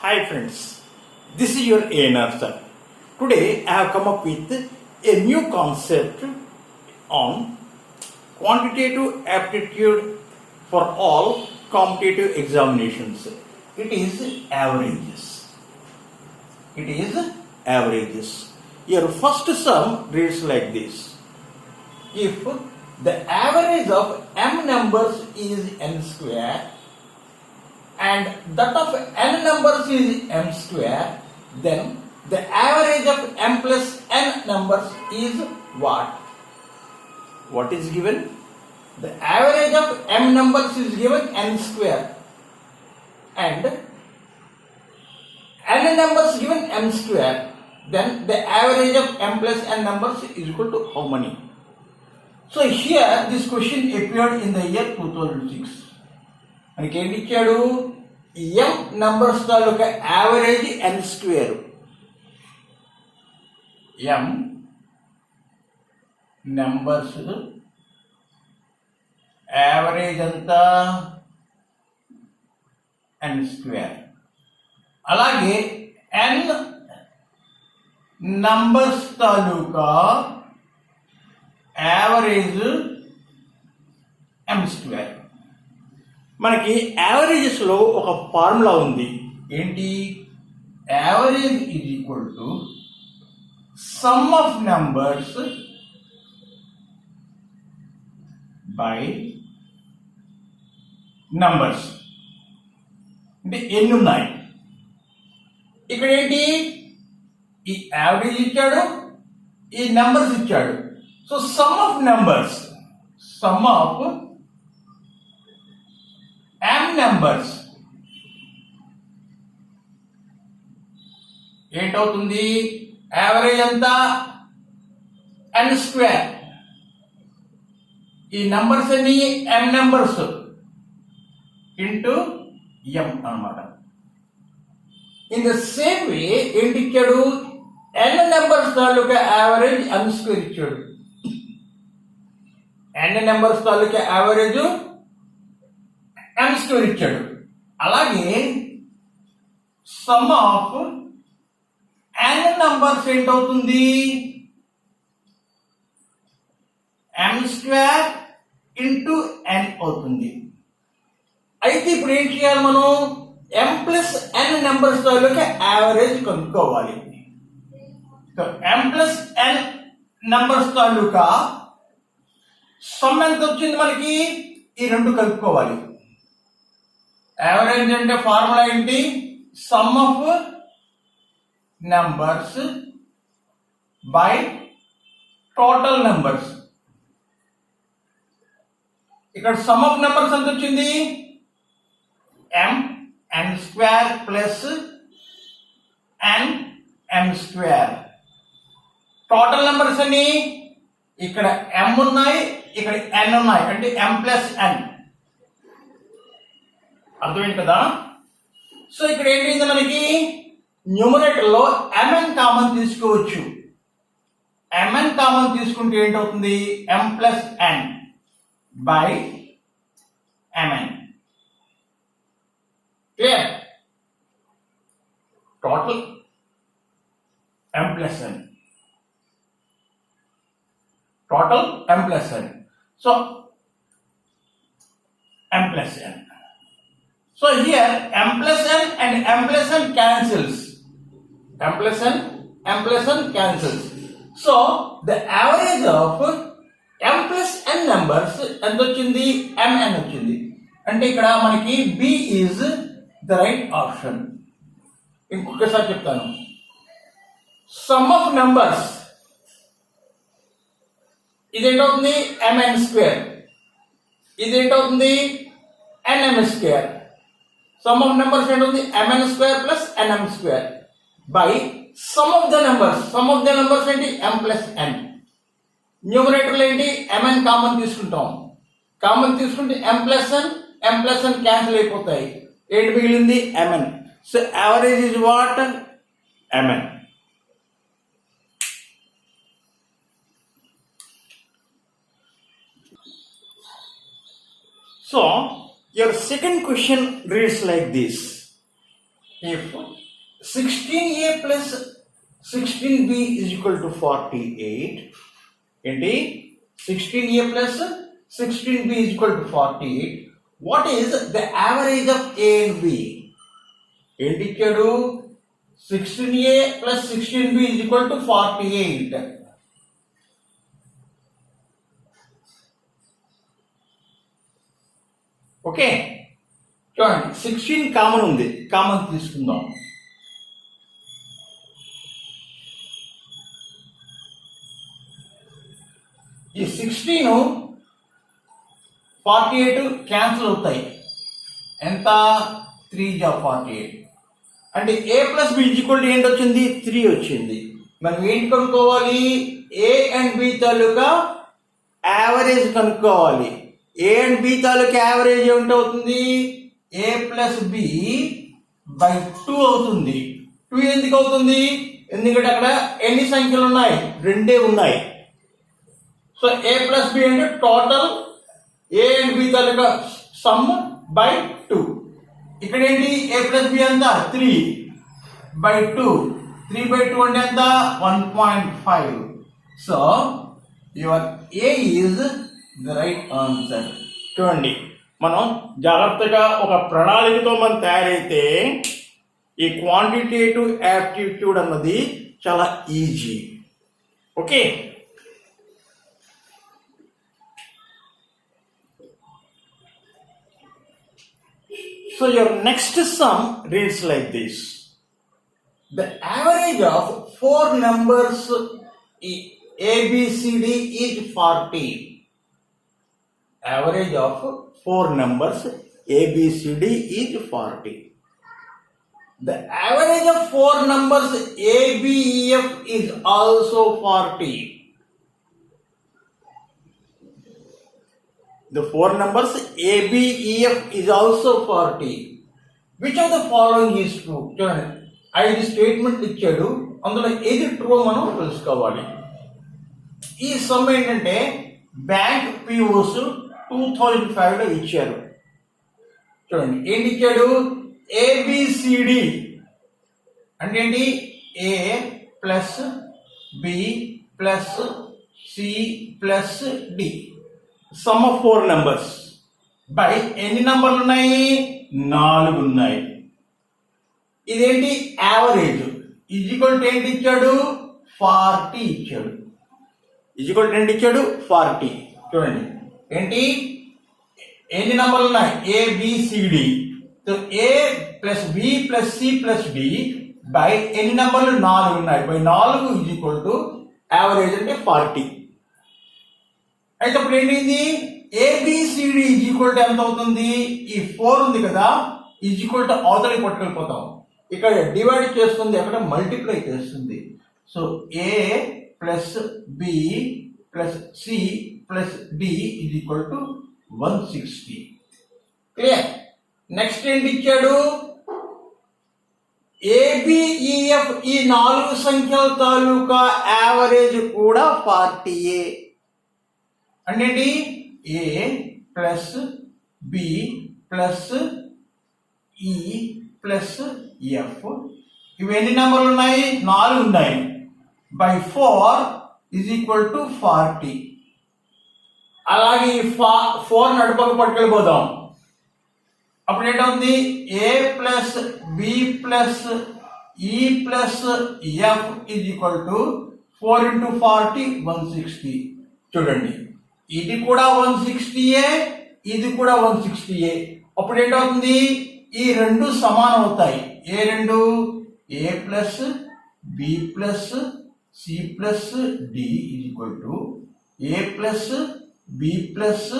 Hi friends, this is your ANR sir. Today I have come up with a new concept on quantitative aptitude for all competitive examinations. It is averages. It is averages. Your first sum reads like this. If the average of m numbers is n square and that of n numbers is m square, then the average of m plus n numbers is what? What is given? The average of m numbers is given n square and n numbers given m square. Then the average of m plus n numbers is equal to how many? So here this question appeared in the year 2006. మనకి ఏంటి ఇచ్చాడు? ఎం numbers తాలూకా average ఎన్ square. ఎం numbers average అంతా ఎన్ square. అలాగే ఎన్ numbers తాలూకా average M square. మనకి averages లో ఒక formula ఉంది. ఏంటి? Average is equal to some of numbers by numbers. అంటే ఎన్ని ఉన్నాయి ఇక్కడ? ఏంటి? ఈ యావరేజ్ ఇచ్చాడు, ఈ నంబర్స్ ఇచ్చాడు. So sum of numbers, sum of m numbers ఏంటవుతుంది? యావరేజ్ అంతా n స్క్వేర్. ఈ నంబర్స్ అన్ని m నంబర్స్ ఇంటూ m అన్నమాట. ఇన్ ద సేమ్ వే ఏంటి ఇచ్చాడు? n నెంబర్స్ తాలూకా యావరేజ్ m స్క్వేర్ ఇచ్చాడు. n నెంబర్స్ తాలూకా యావరేజ్ m స్క్వేర్ ఇచ్చాడు. అలాగే సమ్ ఆఫ్ n నంబర్స్ ఏంటవుతుంది? m స్క్వేర్ ఇంటూ n అవుతుంది. అయితే ఇప్పుడు ఏం చేయాలి మనం? m ప్లస్ n నెంబర్స్ తాలూకా యావరేజ్ కనుక్కోవాలి. m ప్లస్ n నెంబర్స్ తాలూకా సమ్ ఎంత వచ్చింది మనకి? ఈ రెండు కలుపుకోవాలి. యావరేజ్ అంటే ఫార్ములా ఏంటి? Sum of numbers by total numbers. ఇక్కడ సమ్ ఆఫ్ నంబర్స్ ఎంత వచ్చింది? n square plus m square. Total numbers అని ఇక్కడ m ఉన్నాయి, ఇక్కడ n ఉన్నాయి, అంటే m ప్లస్ n. అర్థమైంది కదా? సో ఇక్కడ ఏంటి మనకి? న్యూమరేటర్ లో mn కామన్ తీసుకోవచ్చు. mn కామన్ తీసుకుంటే ఏంటవుతుంది? m plus n by mn. Clear? Total m plus n, total m plus n. So m plus n. So here m plus n and m plus n cancels. m plus n cancels. So the average of m plus n numbers ఎంత వచ్చింది? mn వచ్చింది. అంటే ఇక్కడ మనకి B is the right option. ఇంకొకసారి చెప్తాను. Sum of numbers ఇదేంటవుతుంది? mn square. ఇదేంటవుతుంది? nm square. Sum of numbers ఏంటి? mn square plus nm square by sum of the numbers. Sum of the numbers ఏంటి? m plus n. న్యూమరేటర్లో ఏంటి? mn common తీసుకుంటాం. Common తీసుకుంటే m ప్లస్ n క్యాన్సిల్ అయిపోతాయి. ఏంటి మిగిలింది? mn. So average is what? mn. So your second question reads like this. if 16a plus 16b is equal to 48, ఏంటి 16a plus 16b is equal to 48, what is the average of a and b? ఏంటి ఇచ్చాడు 16a plus 16b is equal to 48. Okay, చూడండి 16 common ఉంది, common తీసుకుందాం. ఈ 16 48 cancel అవుతాయి. ఎంత 3 జా 48 అంటే a plus B equal to ఏంటి వచ్చింది 3 వచ్చింది. మనం ఏంటి కనుక్కోవాలి? a అండ్ b తాలూకా యావరేజ్ కనుక్కోవాలి. a అండ్ b తాలూకా యావరేజ్ ఏమిటి అవుతుంది? a ప్లస్ బి బై 2 అవుతుంది. 2 ఎందుకు అవుతుంది? ఎందుకంటే అక్కడ ఎన్ని సంఖ్యలు ఉన్నాయి? 2 ఉన్నాయి. సో a ప్లస్ బి అంటే total a and b taluka sum by 2. ఇక్కడ ఏంటి a ప్లస్ బి ఎంత 3 బై 2. 3 బై 2 అంటే ఎంత 1.5. So your a is the right answer. చూడండి, మనం జాగ్రత్తగా ఒక ప్రణాళికతో మనం తయారైతే ఈ క్వాంటిటేటివ్ యాప్టిట్యూడ్ అన్నది చాలా easy. Okay, so your next sum reads like this: the average of 4 numbers a b c d is 40. Average of 4 numbers a b c d is 40. The average of 4 numbers a b e f is also 40. The 4 numbers a b e f is also 40. Which of the following is true? చూడండి, 5 statement ఇచ్చాడు, అందులో ఏది true మనం తెలుసుకోవాలి. ఈ some ఏంటంటే bank POs 2005 లో ఇచ్చారు. చూడండి, ఏంటి ఇచ్చాడు? ఏబిసిడి అంటే ఏంటి? A plus B plus C plus D, sum of 4 numbers by ఎన్ని నంబర్లు ఉన్నాయి? 4 ఉన్నాయి. ఇదేంటి? యావరేజ్ ఈక్వల్ టు ఏంటి ఇచ్చాడు? 40 ఇచ్చాడు. ఈక్వల్ టు ఏంటి ఇచ్చాడు? 40. చూడండి, ఏంటి ఎన్ని నంబర్లు ఉన్నాయి? ABCD. So A plus B plus C plus D by ఎన్ని నంబర్లు? 4 ఉన్నాయి. బై 4 ఈక్వల్ టు యావరేజ్ అంటే 40. అయితే ఇప్పుడు ఏంటి? ఏబిసిడి ఈక్వల్ టు ఎంత అవుతుంది? ఈ 4 ఉంది కదా, ఈక్వల్ టు అవతలకి పట్టుకెళ్ళిపోతాం. ఇక్కడ డివైడ్ చేస్తుంది, అక్కడ మల్టిప్లై చేస్తుంది. సో A plus B plus C plus D equal to 160. Clear? Next ఏంటి ఇచ్చాడు? ఏబిఈఎఫ్ ఈ 4 సంఖ్యల తాలూకా యావరేజ్ కూడా 40. అంటే ఏ plus B plus E plus F, ఇవి ఎన్ని నెంబర్లు ఉన్నాయి? 4 ఉన్నాయి. By 4 is equal to 40. అలాగే 4 నడుపక్క పట్టుకెళ్ళిపోదాం. అప్పుడు ఏంటవుతుంది? ఏ plus B plus E plus F is equal to 4 into 40 160. చూడండి, ఇది కూడా 160ఏ, ఇది కూడా 160ఏ. అప్పుడు ఏంటవుతుంది? ఈ రెండు సమానం అవుతాయి. ఏ రెండు? A plus B plus C plus D equal to A plus B plus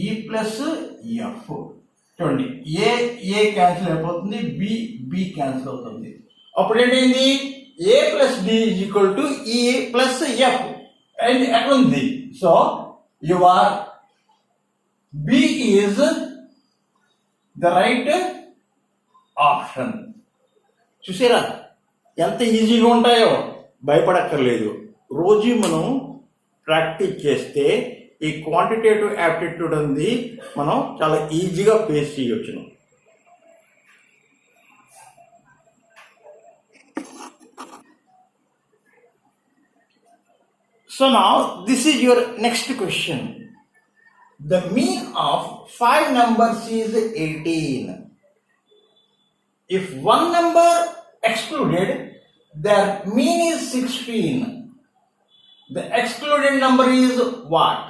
E plus F. చూడండి, ఏ క్యాన్సిల్ అయిపోతుంది, బి క్యాన్సిల్ అవుతుంది. అప్పుడు ఏంటైంది? A plus D equal to E plus F. And ఎక్కడ ఉంది? So your B is the right option. చూసారా ఎంత ఈజీగా ఉంటాయో? భయపడక్కర్లేదు. రోజు మనం ప్రాక్టీస్ చేస్తే ఈ క్వాంటిటేటివ్ యాప్టిట్యూడ్ ఉంది మనం చాలా ఈజీగా face చేయొచ్చును. So now this is your next question. The mean of 5 numbers is 18. If one number excluded, their mean is 16. The excluded number is what?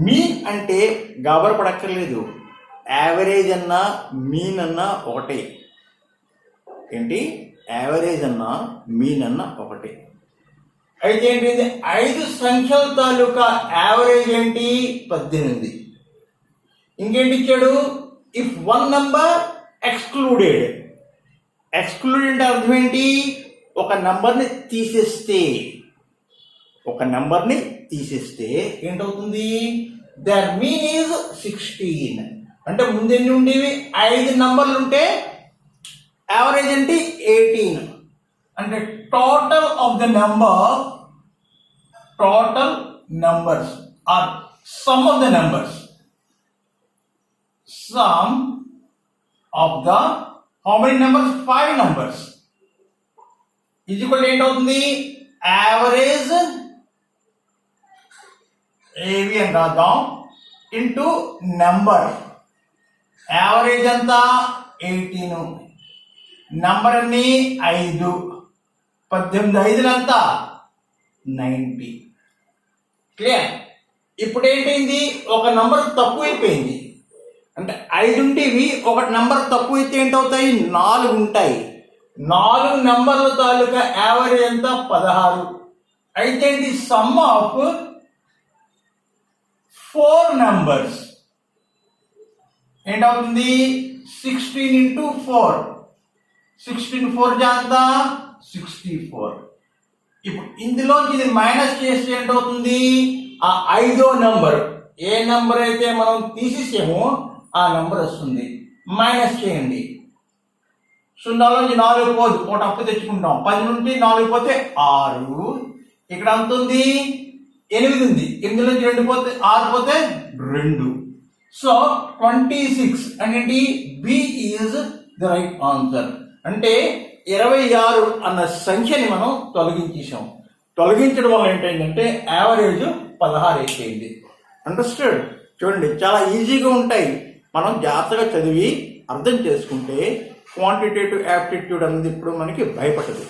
Mean అంటే గాబర పడక్కర్లేదు, యావరేజ్ అన్నా మీన్ అన్నా ఒకటే. ఏంటి? యావరేజ్ అన్నా మీన్ అన్నా ఒకటే. అయితే ఏంటి? 5 సంఖ్యల తాలూకా యావరేజ్ ఏంటి? 18. ఇంకేంటి ఇచ్చాడు? If one number excluded. Excluded అంటే అర్థం ఏంటి? ఒక నంబర్ని తీసేస్తే, ఒక నంబర్ని తీసేస్తే ఏంటవుతుంది? There mean is 16. అంటే ముందెన్ని ఉండేవి? 5 నంబర్లు ఉంటే యావరేజ్ ఏంటి? 18. అంటే total of the number, total numbers are sum of the numbers, sum of the how many numbers? 5 numbers is equal ఏంటవుతుంది? యావరేజ్ ఏవి అని రాద్దాం ఇంటూ నెంబర్. యావరేజ్ అంతా 18, నంబర్ అన్ని 5, 18 5లంతా 90. క్లియర్? ఇప్పుడు ఏంటైంది? ఒక నంబర్ తక్కువైపోయింది. అంటే 5 ఉండేవి, ఒక నంబర్ తక్కువైతే ఏంటవుతాయి? 4 ఉంటాయి. 4 నంబర్ల తాలూకా యావరేజ్ ఎంత? 16. అయితే ఏంటి? సమ్ ఆఫ్ 4 నంబర్స్ ఏంటవుతుంది? 16 ఇంటూ 4. 16 4 జాంతా 64. ఇప్పుడు ఇందులో ఇది మైనస్ చేస్తే ఏంటవుతుంది? ఆ 5వ నంబర్, ఏ నంబర్ అయితే మనం తీసేసామో ఆ నంబర్ వస్తుంది. మైనస్ చేయండి. 0లోంచి 4 పోదు, ఒకటి అప్పు తెచ్చుకుంటాం. 10 నుండి 4 పోతే 6. ఇక్కడ అంత ఉంది? 8 ఉంది. 8 నుంచి 2 పోతే 6 పోతే 2. సో 26 అనేది B is the right answer. అంటే 26 అన్న సంఖ్యని మనం తొలగించేసాం. తొలగించడం వల్ల ఏంటంటే యావరేజ్ 16 అయిపోయింది. అండర్స్టాండ్? చూడండి, చాలా ఈజీగా ఉంటాయి. మనం జాగ్రత్తగా చదివి అర్థం చేసుకుంటే క్వాంటిటేటివ్ యాప్టిట్యూడ్ అనేది ఇప్పుడు మనకి భయపడదు.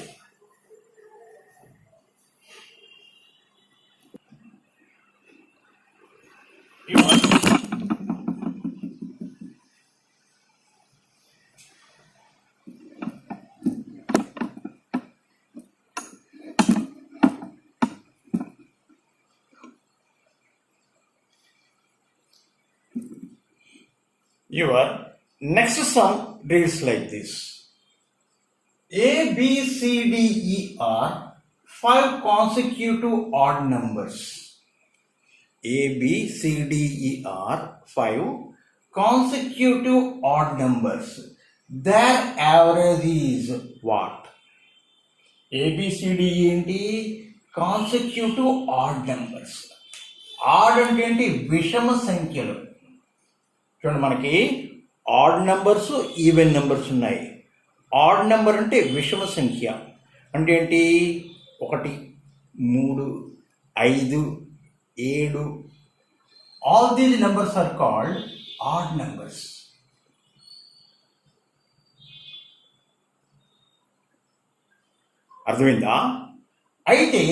Your next sum reads like this. A, B, C, D, E are 5 consecutive odd numbers. A, B, C, D, E are 5 consecutive odd numbers. Their average is what? A, B, C, D, E ఏంటి? consecutive odd numbers. Odd అంటే ఏంటి? విషమ సంఖ్యలు. చూడండి, మనకి odd numbers, even numbers ఉన్నాయి. Odd number అంటే విషమ సంఖ్య. అంటే ఏంటి? 1 3 5 7. All these numbers are called odd numbers. అర్థమైందా? అయితే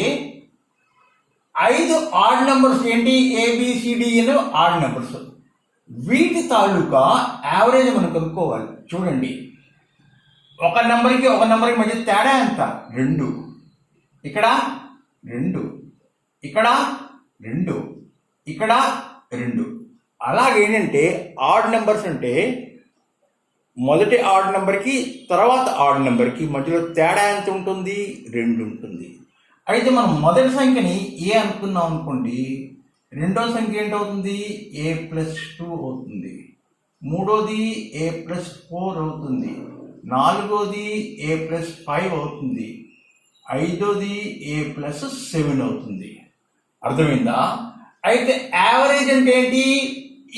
5 ఆడ్ నెంబర్స్ ఏంటి? ABCD and odd numbers. వీటి తాలూకా యావరేజ్ మనం కనుక్కోవాలి. చూడండి, ఒక నెంబర్కి మధ్య తేడా ఎంత? 2. ఇక్కడ 2, ఇక్కడ 2, ఇక్కడ 2. అలాగేంటంటే ఆడ్ నెంబర్స్ అంటే మొదటి ఆడ్ నెంబర్కి తర్వాత ఆడ్ నెంబర్కి మధ్యలో తేడా ఎంత ఉంటుంది? 2 ఉంటుంది. అయితే మనం మొదటి సంఖ్యని ఏ అనుకున్నాం అనుకోండి, రెండో సంఖ్య ఏంటవుతుంది? A+2 అవుతుంది. మూడోది A+4 అవుతుంది. నాలుగోది A+5 అవుతుంది. ఐదోది A+7 అవుతుంది. అర్థమైందా? అయితే యావరేజ్ అంటే ఏంటి?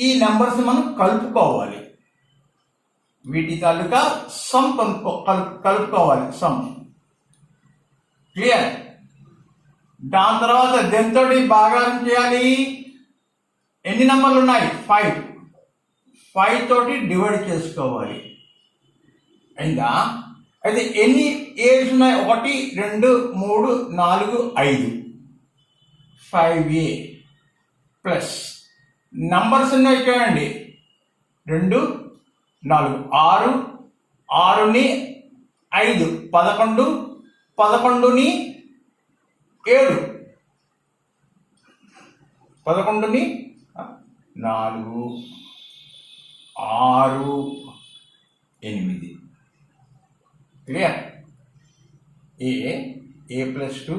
ఈ నెంబర్స్ మనం కలుపుకోవాలి. వీటి తాలూకా సమ్ కలుపుకోవాలి. సమ్. క్లియర్? దాని తర్వాత దీంతో భాగారం చేయాలి. ఎన్ని నంబర్లు ఉన్నాయి? 5. 5 తోటి డివైడ్ చేసుకోవాలి. అయిందా? అయితే ఎన్ని ఏస్ ఉన్నాయి? 1 2 3 4 5. 5a ప్లస్ నంబర్స్ ఉన్నాయి చూడండి, 2 4 6, 6ని 5 11, 11ని 7, 11ని 4 6 8. క్లియర్? ఏ ప్లస్ 2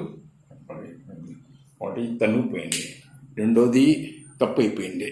ఒకటి తను పోయింది, రెండోది తప్పు అయిపోయింది.